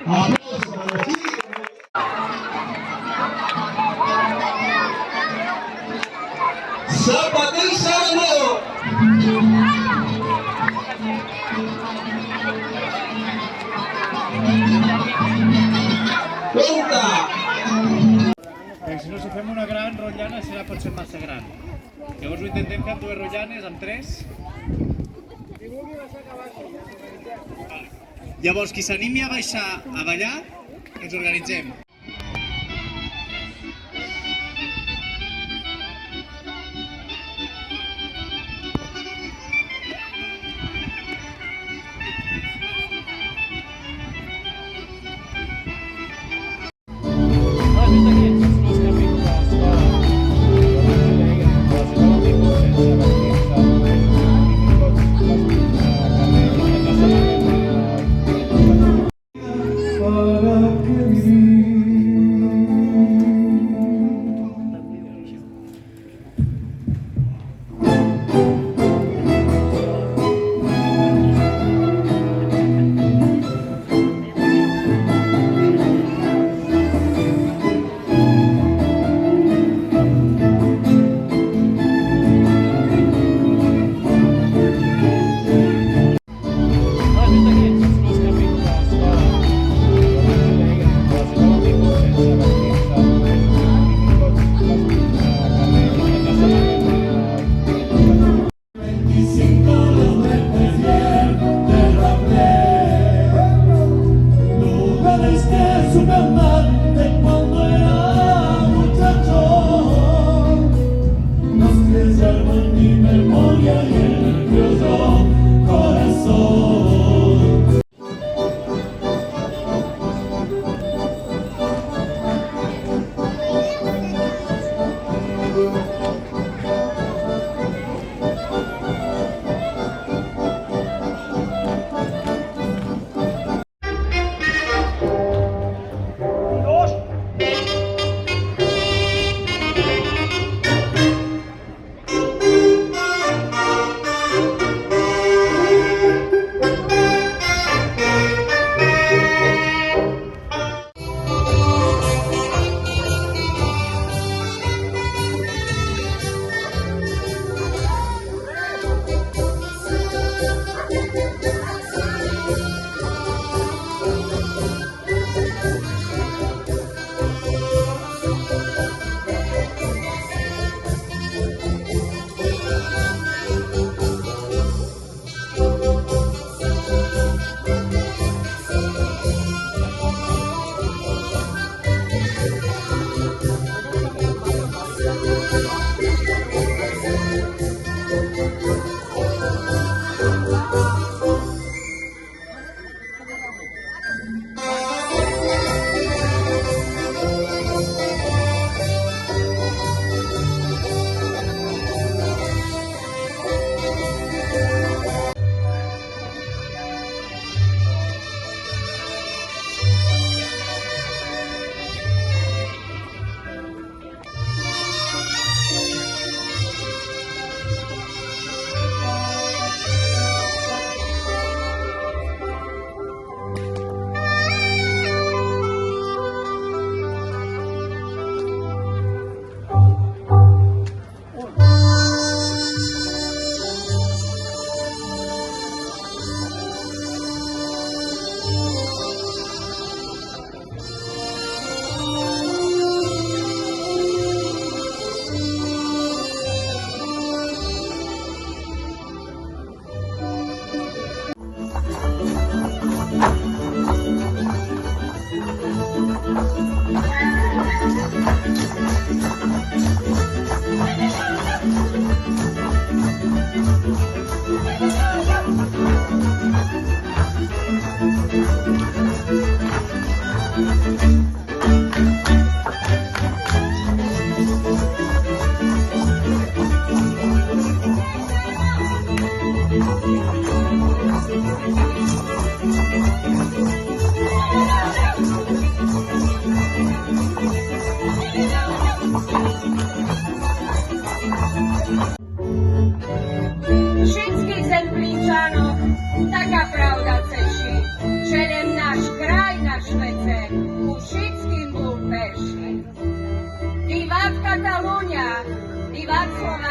Aplausos para los chicos. Zapatel Sabanero. Compte. Si no, si fem una gran rotllana serà potser massa gran. Llavors ho intentem fer amb dues rotllanes, amb tres. Llavors, qui s'animi a baixar a ballar, ens organitzem. Para que vivir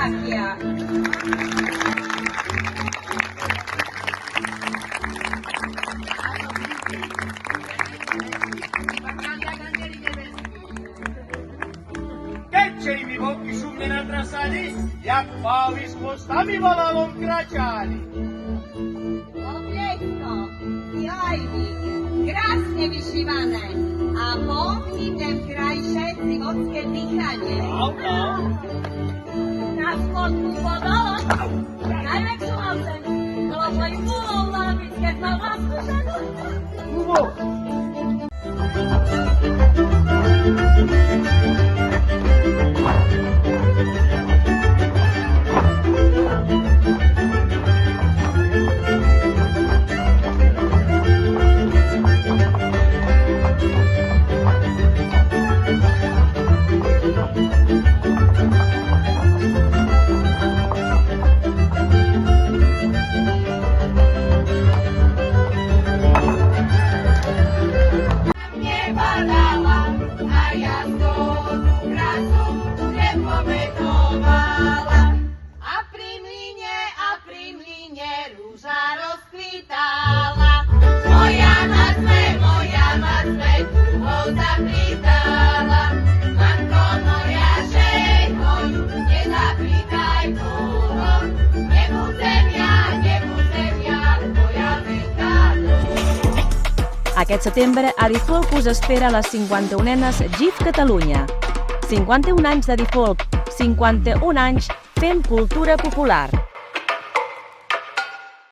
Slovakia. Keď mi boky šumne natrasali, jak pávy s chvostami valalom kračali. Obliecko i ojdy, krásne vyšívané a pomnite v kraj všetci vodské dýchanie. Na spodku podolo, najväčšiu ozem, lebo im bolo lábiť, keď mal vlastnú ženu. Aquest setembre, a Difolc us espera les 51enes GIF Catalunya. 51 anys de Difolc, 51 anys fent cultura popular.